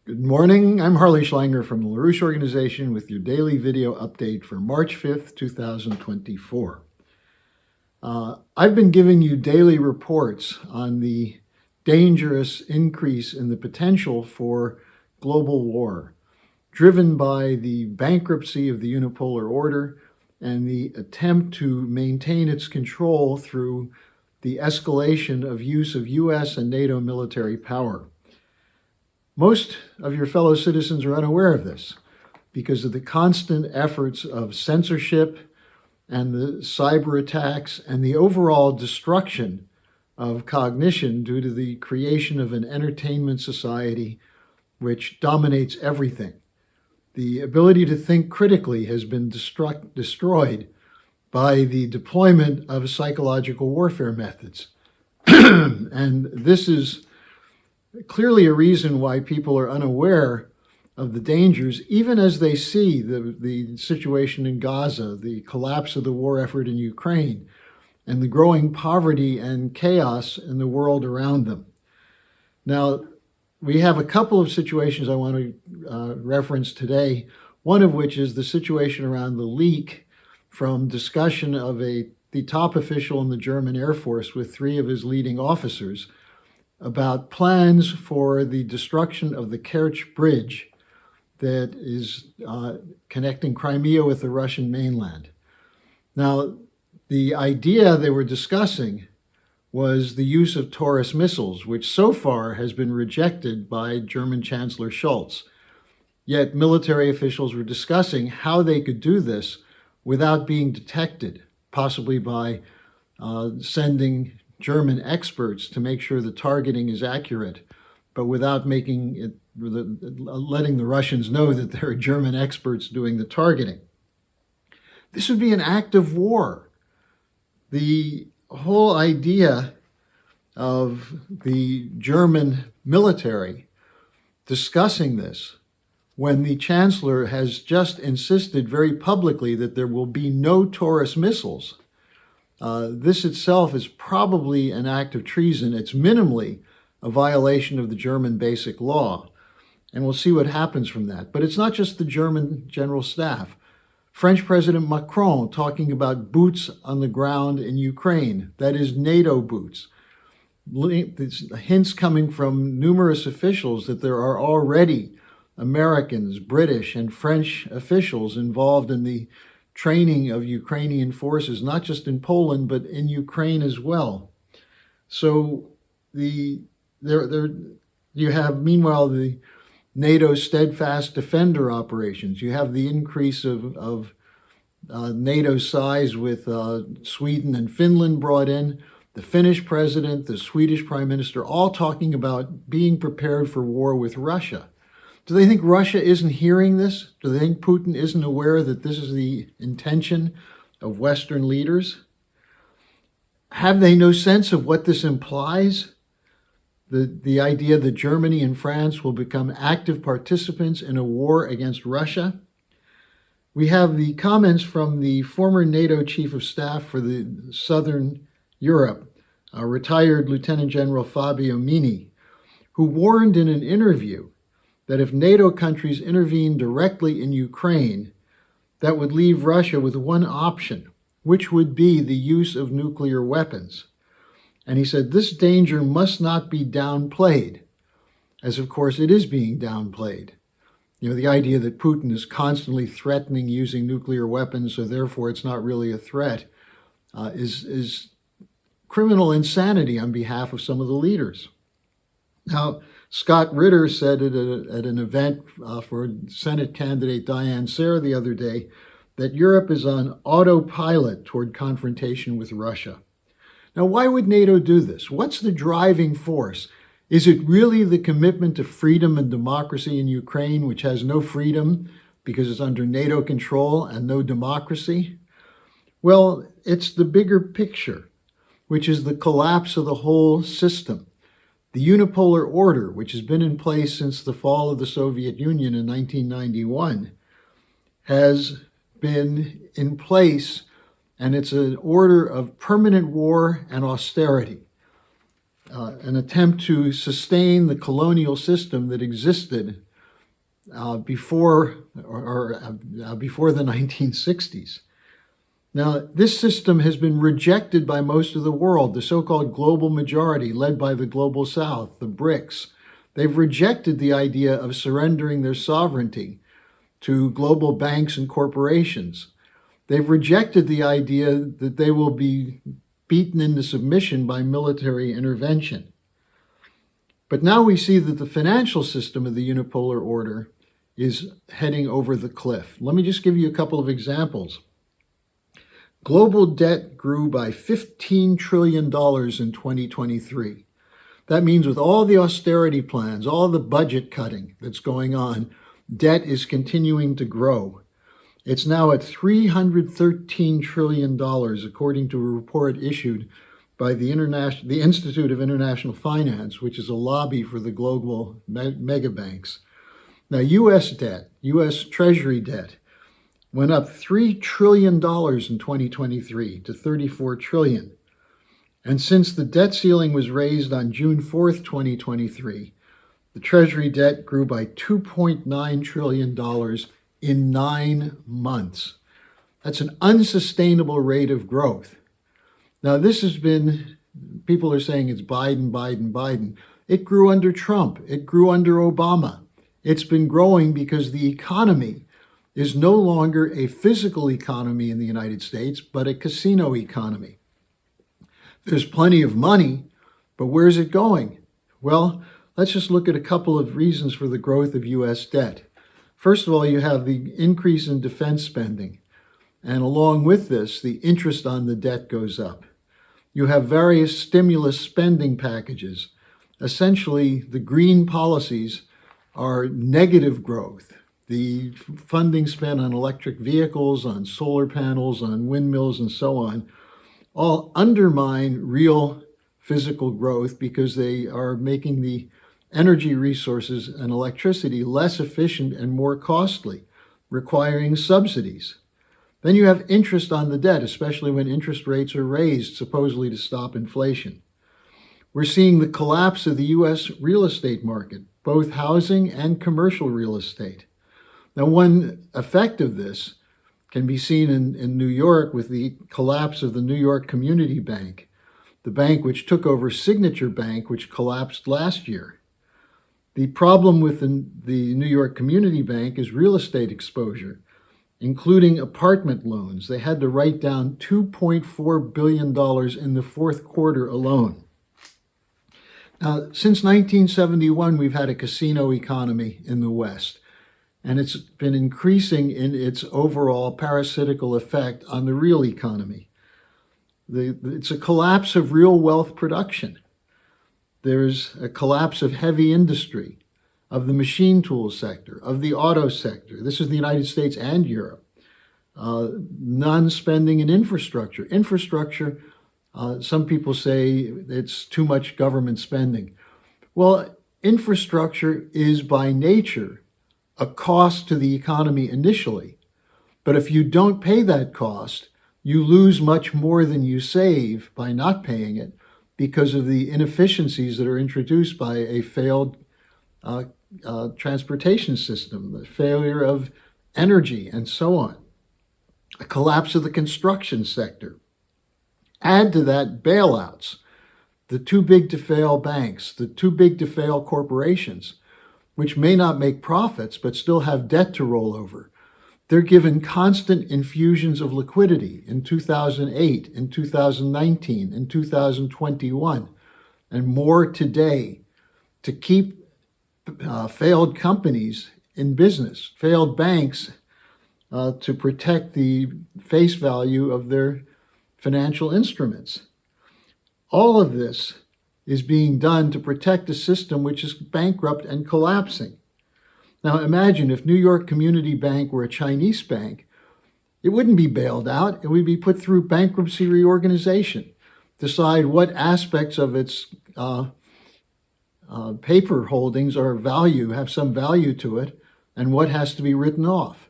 Good morning. I'm Harley Schlanger from the LaRouche Organization with your daily video update for March 5th, 2024. I've been giving you daily reports on the dangerous increase in the potential for global war, driven by the bankruptcy of the unipolar order and the attempt to maintain its control through the escalation of use of US and NATO military power. Most of your fellow citizens are unaware of this because of the constant efforts of censorship and the cyber attacks and the overall destruction of cognition due to the creation of an entertainment society which dominates everything. The ability to think critically has been destroyed by the deployment of psychological warfare methods. And this is clearly a reason why people are unaware of the dangers, even as they see the situation in Gaza, the collapse of the war effort in Ukraine, and the growing poverty and chaos in the world around them. Now, we have a couple of situations I want to reference today, one of which is the situation around the leak from discussion of the top official in the German Air Force with three of his leading officers about plans for the destruction of the Kerch Bridge that is connecting Crimea with the Russian mainland. Now, the idea they were discussing was the use of Taurus missiles, which so far has been rejected by German Chancellor Scholz. Yet military officials were discussing how they could do this without being detected, possibly by sending German experts to make sure the targeting is accurate, but without making it, letting the Russians know that there are German experts doing the targeting. This would be an act of war. The whole idea of the German military discussing this when the Chancellor has just insisted very publicly that there will be no Taurus missiles. This itself is probably an act of treason. It's minimally a violation of the German basic law. And we'll see what happens from that. But it's not just the German General Staff. French President Macron talking about boots on the ground in Ukraine. That is NATO boots. Hints coming from numerous officials that there are already Americans, British, and French officials involved in the training of Ukrainian forces, not just in Poland, but in Ukraine as well. So you have, meanwhile, the NATO steadfast defender operations. You have the increase of NATO size with Sweden and Finland brought in, the Finnish president, the Swedish prime minister, all talking about being prepared for war with Russia. Do they think Russia isn't hearing this? Do they think Putin isn't aware that this is the intention of Western leaders? Have they no sense of what this implies? The idea that Germany and France will become active participants in a war against Russia? We have the comments from the former NATO Chief of Staff for the Southern Europe, retired Lieutenant General Fabio Mini, who warned in an interview that if NATO countries intervene directly in Ukraine, that would leave Russia with one option, which would be the use of nuclear weapons. And he said this danger must not be downplayed, as of course it is being downplayed. You know, the idea that Putin is constantly threatening using nuclear weapons, so therefore it's not really a threat, is criminal insanity on behalf of some of the leaders. Now, Scott Ritter said at an event for Senate candidate Diane Sare the other day that Europe is on autopilot toward confrontation with Russia. Now, why would NATO do this? What's the driving force? Is it really the commitment to freedom and democracy in Ukraine, which has no freedom because it's under NATO control, and no democracy? Well, it's the bigger picture, which is the collapse of the whole system. The unipolar order, which has been in place since the fall of the Soviet Union in 1991, has been in place, and it's an order of permanent war and austerity, an attempt to sustain the colonial system that existed before the 1960s. Now, this system has been rejected by most of the world, the so-called global majority led by the Global South, the BRICS. They've rejected the idea of surrendering their sovereignty to global banks and corporations. They've rejected the idea that they will be beaten into submission by military intervention. But now we see that the financial system of the unipolar order is heading over the cliff. Let me just give you a couple of examples. Global debt grew by $15 trillion in 2023. That means with all the austerity plans, all the budget cutting that's going on, debt is continuing to grow. It's now at $313 trillion, according to a report issued by the Institute of International Finance, which is a lobby for the global mega banks. Now, U.S. debt, U.S. Treasury debt, went up $3 trillion in 2023 to $34 trillion. And since the debt ceiling was raised on June 4th, 2023, the Treasury debt grew by $2.9 trillion in 9 months. That's an unsustainable rate of growth. Now, this has been, people are saying it's Biden, Biden, Biden. It grew under Trump. It grew under Obama. It's been growing because the economy is no longer a physical economy in the United States, but a casino economy. There's plenty of money, but where's it going? Well, let's just look at a couple of reasons for the growth of U.S. debt. First of all, you have the increase in defense spending, and along with this, the interest on the debt goes up. You have various stimulus spending packages. Essentially, the green policies are negative growth. The funding spent on electric vehicles, on solar panels, on windmills, and so on, all undermine real physical growth because they are making the energy resources and electricity less efficient and more costly, requiring subsidies. Then you have interest on the debt, especially when interest rates are raised, supposedly to stop inflation. We're seeing the collapse of the U.S. real estate market, both housing and commercial real estate. Now, one effect of this can be seen in New York with the collapse of the New York Community Bank, the bank which took over Signature Bank, which collapsed last year. The problem with the New York Community Bank is real estate exposure, including apartment loans. They had to write down $2.4 billion in the fourth quarter alone. Now, since 1971, we've had a casino economy in the West, and it's been increasing in its overall parasitical effect on the real economy. It's a collapse of real wealth production. There's a collapse of heavy industry, of the machine tool sector, of the auto sector. This is the United States and Europe. Non-spending in infrastructure. Infrastructure, some people say it's too much government spending. Well, infrastructure is by nature a cost to the economy initially. But if you don't pay that cost, you lose much more than you save by not paying it because of the inefficiencies that are introduced by a failed transportation system, the failure of energy, and so on. A collapse of the construction sector. Add to that bailouts, the too big to fail banks, the too big to fail corporations, which may not make profits but still have debt to roll over. They're given constant infusions of liquidity in 2008, in 2019, in 2021, and more today to keep failed companies in business, failed banks to protect the face value of their financial instruments. All of this is being done to protect a system which is bankrupt and collapsing. Now imagine if New York Community Bank were a Chinese bank, it wouldn't be bailed out, it would be put through bankruptcy reorganization, decide what aspects of its paper holdings have some value to it, and what has to be written off.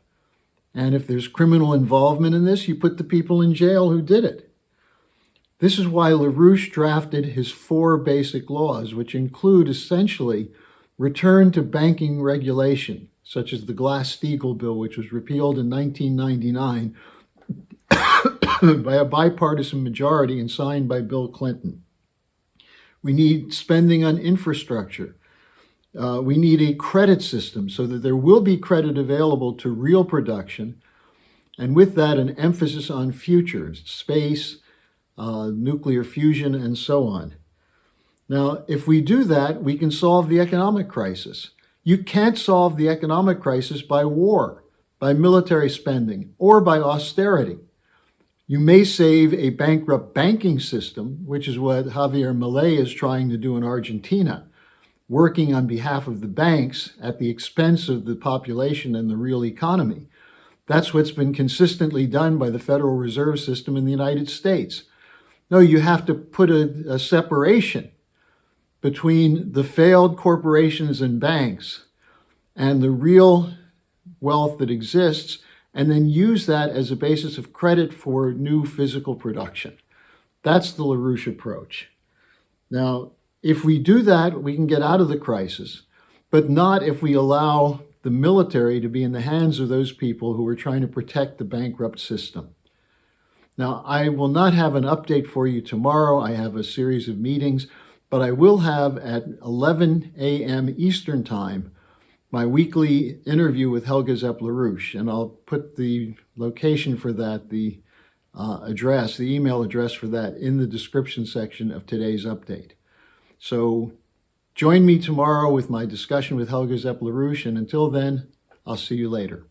And if there's criminal involvement in this, you put the people in jail who did it. This is why LaRouche drafted his 4 basic laws, which include essentially return to banking regulation, such as the Glass-Steagall bill, which was repealed in 1999 by a bipartisan majority and signed by Bill Clinton. We need spending on infrastructure. We need a credit system so that there will be credit available to real production, and with that, an emphasis on futures, space, nuclear fusion, and so on. Now, if we do that, we can solve the economic crisis. You can't solve the economic crisis by war, by military spending, or by austerity. You may save a bankrupt banking system, which is what Javier Milei is trying to do in Argentina, working on behalf of the banks at the expense of the population and the real economy. That's what's been consistently done by the Federal Reserve System in the United States. No, you have to put a separation between the failed corporations and banks and the real wealth that exists, and then use that as a basis of credit for new physical production. That's the LaRouche approach. Now, if we do that, we can get out of the crisis, but not if we allow the military to be in the hands of those people who are trying to protect the bankrupt system. Now, I will not have an update for you tomorrow. I have a series of meetings, but I will have at 11 a.m. Eastern Time my weekly interview with Helga Zepp-LaRouche, and I'll put the location for that, the address, the email address for that in the description section of today's update. So join me tomorrow with my discussion with Helga Zepp-LaRouche, and until then, I'll see you later.